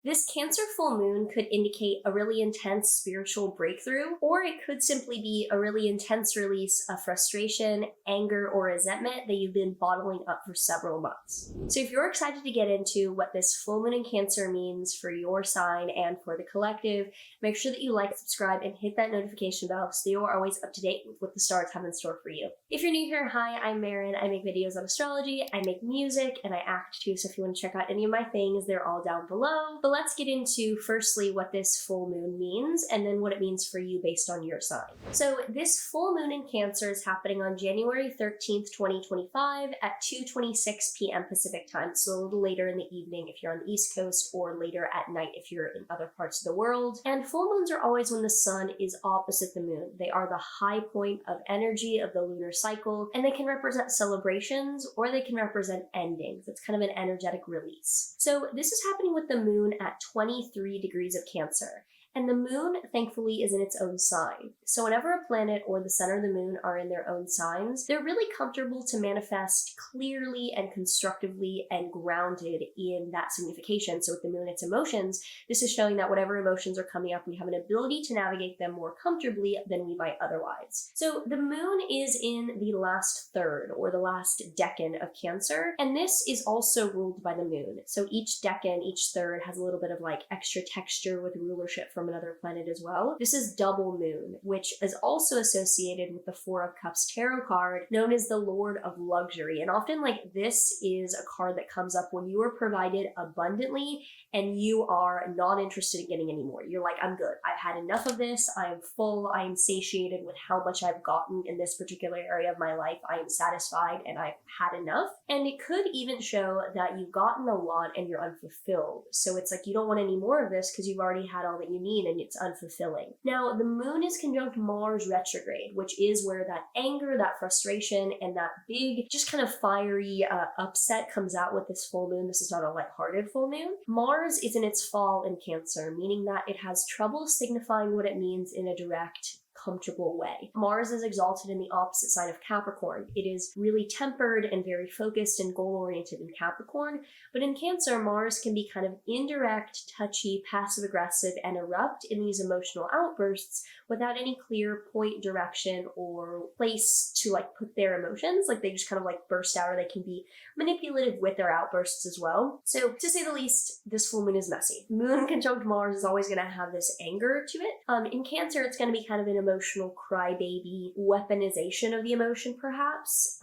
This Cancer full moon could indicate a really intense spiritual breakthrough, or it could simply be a really intense release of frustration, anger, or resentment that you've been bottling up for several months. So if you're excited to get into what this full moon in Cancer means for your sign and for the collective, make sure that you like, subscribe, and hit that notification bell so you are always up to date with what the stars have in store for you. If you're new here, hi, I'm Maren. I make videos on astrology, I make music, and I act too, so if you want to check out any of my things, they're all down below. But let's get into firstly what this full moon means and then what it means for you based on your sign. So this full moon in Cancer is happening on January 13th, 2025 at 2:26 p.m. Pacific time, so a little later in the evening if you're on the East Coast or later at night if you're in other parts of the world. And full moons are always when the sun is opposite the moon. They are the high point of energy of the lunar cycle, and they can represent celebrations or they can represent endings. It's kind of an energetic release. So this is happening with the moon at 23 degrees of Cancer. And the moon, thankfully, is in its own sign. So whenever a planet or the sun or the moon are in their own signs, they're really comfortable to manifest clearly and constructively and grounded in that signification. So with the moon, its emotions, this is showing that whatever emotions are coming up, we have an ability to navigate them more comfortably than we might otherwise. So the moon is in the last third or the last decan of Cancer, and this is also ruled by the moon. So each decan, each third has a little bit of like extra texture with rulership from another planet as well. This is double moon, which is also associated with the Four of Cups tarot card, known as the Lord of Luxury. And often like this is a card that comes up when you are provided abundantly and you are not interested in getting any more. You're like, I'm good. I've had enough of this. I am full. I am satiated with how much I've gotten in this particular area of my life. I am satisfied and I've had enough. And it could even show that you've gotten a lot and you're unfulfilled. So it's like you don't want any more of this because you've already had all that you need and it's unfulfilling. Now, the moon is conjunct Mars retrograde, which is where that anger, that frustration, and that big, just kind of fiery upset comes out with this full moon. This is not a lighthearted full moon. Mars is in its fall in Cancer, meaning that it has trouble signifying what it means in a direct, comfortable way. Mars is exalted in the opposite sign of Capricorn. It is really tempered and very focused and goal-oriented in Capricorn, but in Cancer, Mars can be kind of indirect, touchy, passive-aggressive, and erupt in these emotional outbursts without any clear point, direction, or place to like put their emotions. Like they just kind of like burst out, or they can be manipulative with their outbursts as well. So to say the least, this full moon is messy. Moon conjunct Mars is always going to have this anger to it. In Cancer, it's going to be kind of an emotional crybaby weaponization of the emotion, perhaps.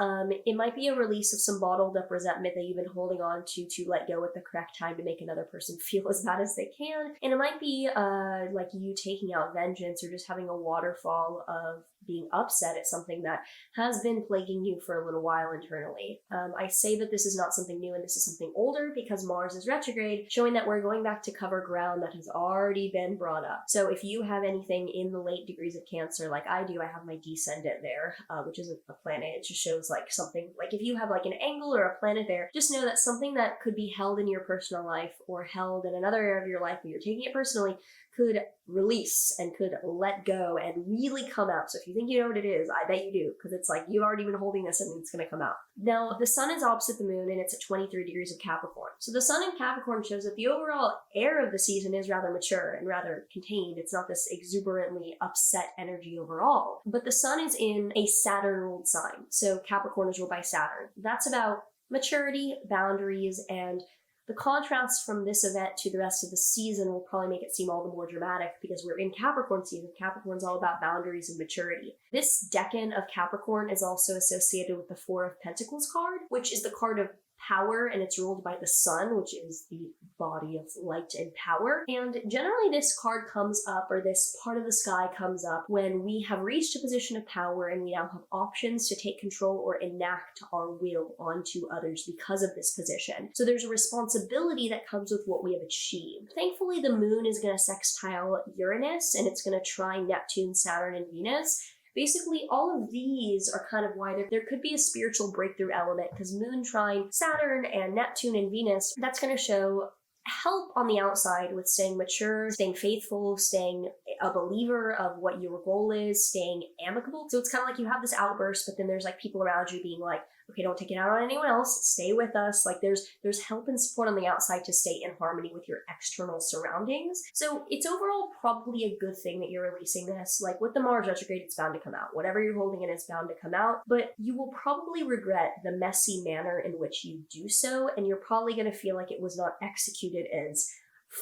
It might be a release of some bottled up resentment that you've been holding on to let go at the correct time to make another person feel as bad as they can. And it might be like you taking out vengeance or just having a waterfall of being upset at something that has been plaguing you for a little while internally. I say that this is not something new and this is something older because Mars is retrograde, showing that we're going back to cover ground that has already been brought up. So if you have anything in the late degrees of Cancer like I do, I have my descendant there, which isn't a planet. It just shows like something, like if you have like an angle or a planet there, just know that something that could be held in your personal life or held in another area of your life where you're taking it personally could release and could let go and really come out. So if you think you know what it is, I bet you do, because it's like you've already been holding this and it's going to come out. Now, the sun is opposite the moon and it's at 23 degrees of Capricorn. So the sun in Capricorn shows that the overall air of the season is rather mature and rather contained. It's not this exuberantly upset energy overall. But the sun is in a Saturn-ruled sign. So Capricorn is ruled by Saturn. That's about maturity, boundaries, and the contrast from this event to the rest of the season will probably make it seem all the more dramatic because we're in Capricorn season. Capricorn's all about boundaries and maturity. This decan of Capricorn is also associated with the Four of Pentacles card, which is the card of power, and it's ruled by the sun, which is the body of light and power. And generally this card comes up, or this part of the sky comes up, when we have reached a position of power and we now have options to take control or enact our will onto others because of this position. So there's a responsibility that comes with what we have achieved. Thankfully, the moon is going to sextile Uranus, and it's going to trine Neptune, Saturn, and Venus. Basically, all of these are kind of why there could be a spiritual breakthrough element, because Moon trine Saturn and Neptune and Venus, that's going to show help on the outside with staying mature, staying faithful, staying a believer of what your goal is, staying amicable. So it's kind of like you have this outburst, but then there's like people around you being like, okay, don't take it out on anyone else, stay with us. Like there's help and support on the outside to stay in harmony with your external surroundings. So it's overall probably a good thing that you're releasing this. Like with the Mars retrograde, it's bound to come out. Whatever you're holding in is bound to come out, but you will probably regret the messy manner in which you do so, and you're probably going to feel like it was not executed as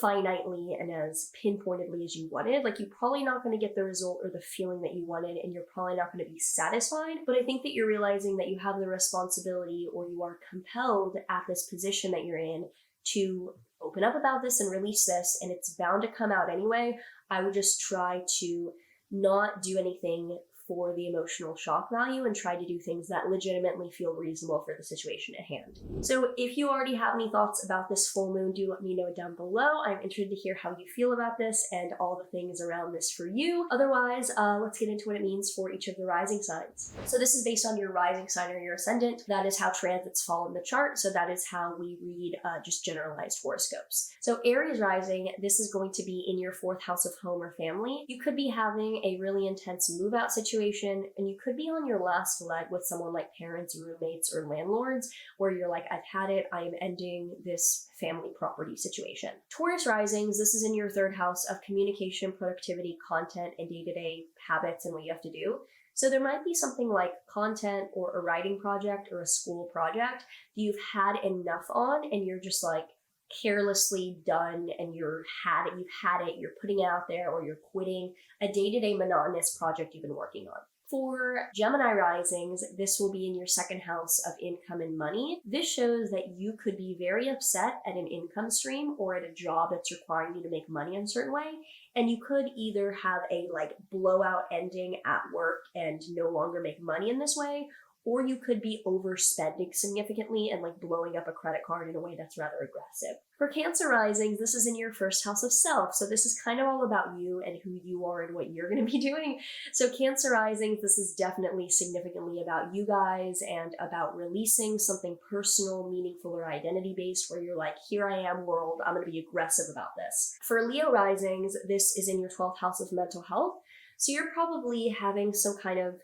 finitely and as pinpointedly as you wanted. Like you're probably not going to get the result or the feeling that you wanted, and you're probably not going to be satisfied. But I think that you're realizing that you have the responsibility, or you are compelled at this position that you're in, to open up about this and release this, and it's bound to come out anyway. I would just try to not do anything for the emotional shock value and try to do things that legitimately feel reasonable for the situation at hand. So if you already have any thoughts about this full moon, do let me know down below. I'm interested to hear how you feel about this and all the things around this for you. Otherwise, let's get into what it means for each of the rising signs. So this is based on your rising sign or your ascendant. That is how transits fall in the chart. So that is how we read just generalized horoscopes. So Aries rising, this is going to be in your 4th house of home or family. You could be having a really intense move out situation, and you could be on your last leg with someone like parents, roommates, or landlords, where you're like, I've had it, I am ending this family property situation. Taurus risings, this is in your 3rd house of communication, productivity, content, and day-to-day habits and what you have to do. So there might be something like content or a writing project or a school project that you've had enough on, and you're just like carelessly done, and you've had it, you're putting it out there, or you're quitting a day-to-day monotonous project you've been working on. For Gemini risings, this will be in your 2nd house of income and money. This shows that you could be very upset at an income stream or at a job that's requiring you to make money in a certain way. And you could either have a blowout ending at work and no longer make money in this way, or you could be overspending significantly and blowing up a credit card in a way that's rather aggressive. For Cancer risings, this is in your 1st house of self. So this is kind of all about you and who you are and what you're going to be doing. So Cancer risings, this is definitely significantly about you guys and about releasing something personal, meaningful, or identity-based, where you're like, here I am, world, I'm going to be aggressive about this. For Leo risings, this is in your 12th house of mental health. So you're probably having some kind of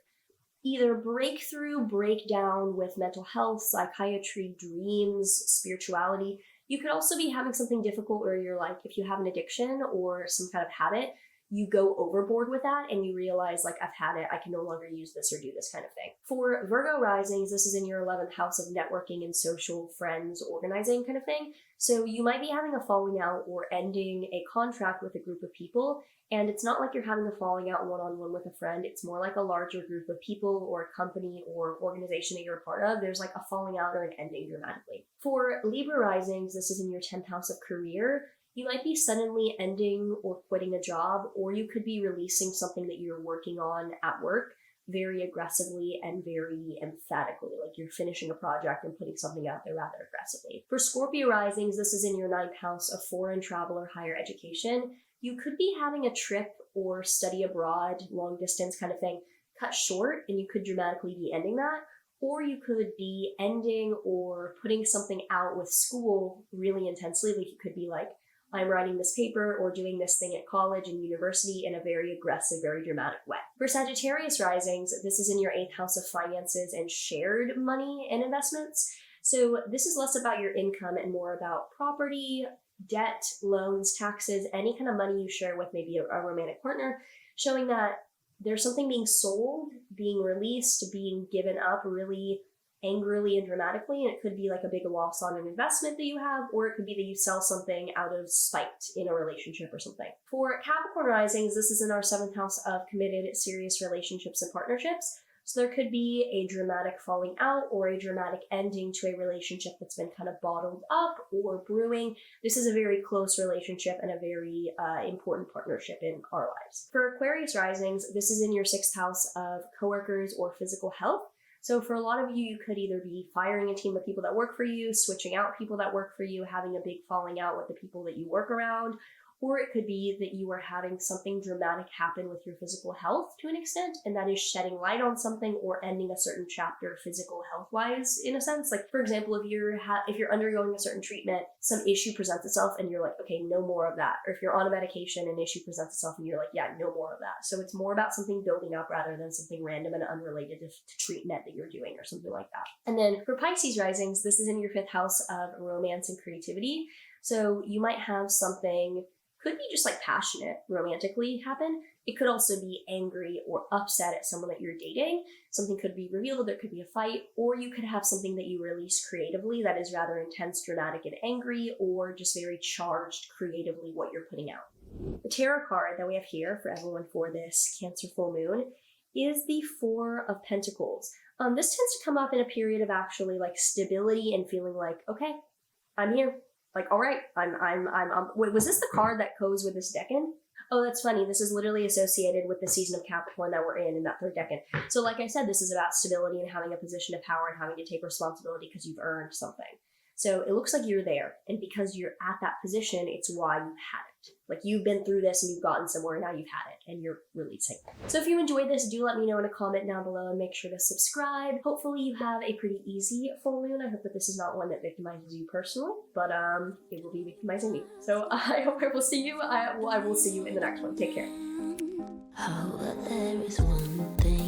either breakthrough, breakdown with mental health, psychiatry, dreams, spirituality. You could also be having something difficult where you're like, if you have an addiction or some kind of habit, you go overboard with that and you realize I've had it, I can no longer use this or do this kind of thing. For Virgo risings, this is in your 11th house of networking and social, friends, organizing kind of thing. So you might be having a falling out or ending a contract with a group of people. And it's not like you're having a falling out one-on-one with a friend. It's more like a larger group of people or a company or organization that you're a part of. There's a falling out or an ending dramatically. For Libra risings, this is in your 10th house of career. You might be suddenly ending or quitting a job, or you could be releasing something that you're working on at work very aggressively and very emphatically, like you're finishing a project and putting something out there rather aggressively. For Scorpio risings, this is in your 9th house of foreign travel or higher education. You could be having a trip or study abroad, long distance kind of thing, cut short, and you could dramatically be ending that. Or you could be ending or putting something out with school really intensely. Like you could be like, I'm writing this paper or doing this thing at college and university in a very aggressive, very dramatic way. For Sagittarius risings, this is in your 8th house of finances and shared money and investments. So this is less about your income and more about property, debt, loans, taxes, any kind of money you share with maybe a romantic partner, showing that there's something being sold, being released, being given up really angrily and dramatically, and it could be a big loss on an investment that you have, or it could be that you sell something out of spite in a relationship or something. For Capricorn risings, this is in our 7th house of committed, serious relationships and partnerships. So there could be a dramatic falling out or a dramatic ending to a relationship that's been kind of bottled up or brewing. This is a very close relationship and a very important partnership in our lives. For Aquarius risings, this is in your 6th house of coworkers or physical health. So for a lot of you, you could either be firing a team of people that work for you, switching out people that work for you, having a big falling out with the people that you work around, or it could be that you are having something dramatic happen with your physical health to an extent, and that is shedding light on something or ending a certain chapter physical health-wise, in a sense. Like, for example, if you're undergoing a certain treatment, some issue presents itself and you're like, okay, no more of that. Or if you're on a medication, an issue presents itself and you're like, yeah, no more of that. So it's more about something building up rather than something random and unrelated to treatment that you're doing or something like that. And then for Pisces risings, this is in your 5th house of romance and creativity. So you might have something, could be just like passionate romantically happen. It could also be angry or upset at someone that you're dating. Something could be revealed, there could be a fight, or you could have something that you release creatively that is rather intense, dramatic, and angry, or just very charged creatively what you're putting out. The tarot card that we have here for everyone for this Cancer full moon is the 4 of Pentacles. This tends to come up in a period of actually like stability and feeling like, okay, I'm here. Like, all right, wait, was this the card that goes with this decan? Oh, that's funny. This is literally associated with the season of Capricorn that we're in that 3rd decan. So like I said, this is about stability and having a position of power and having to take responsibility because you've earned something. So it looks like you're there. And because you're at that position, it's why you've had it. Like, you've been through this and you've gotten somewhere, and now you've had it and you're releasing. So if you enjoyed this, do let me know in a comment down below and make sure to subscribe. Hopefully you have a pretty easy full moon. I hope that this is not one that victimizes you personally, but it will be victimizing me. So I hope I will see you in the next one. Take care. Oh, but there is one thing